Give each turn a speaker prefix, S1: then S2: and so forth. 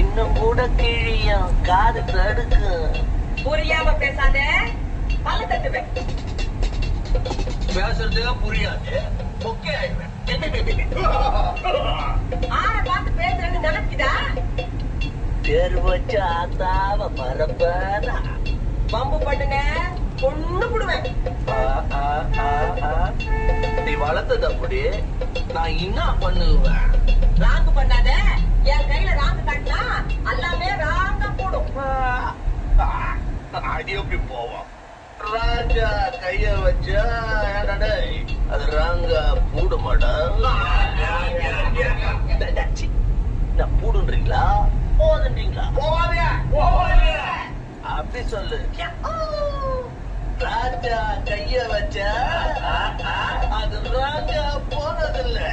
S1: இன்னும் கூட கிழியும் காது தடுக்கும்.
S2: புரியாம பேசாத, பல்ல தட்டுவேன்.
S1: பேசுறதே புரியாது, பொக்கே ஆயிடுவேன்.
S2: ஆற பார்த்து பேசுறேன்னு நினைக்குதா?
S1: பேர் வச்ச ஆத்தாவ மரப்பானா
S2: பம்பு பண்ணுன பொண்ணு புடுவேன்.
S1: நீ வளர்த்தது அப்படி, நான் என்ன பண்ணுவேன்?
S2: ராங்கு பண்ணாத, என் கையில ராங்கு காட்டினா எல்லாமே ராங்கா போடும்.
S1: அது எப்படி போவோம்? ராஜா கைய வச்சா அது ராங்கா பூட மாட்டேன். நான் பூடுன்றீங்களா போதுன்றீங்களா? அப்படி சொல்லு. ராஜா கைய வச்சா அது ராங்கா போனதில்லை.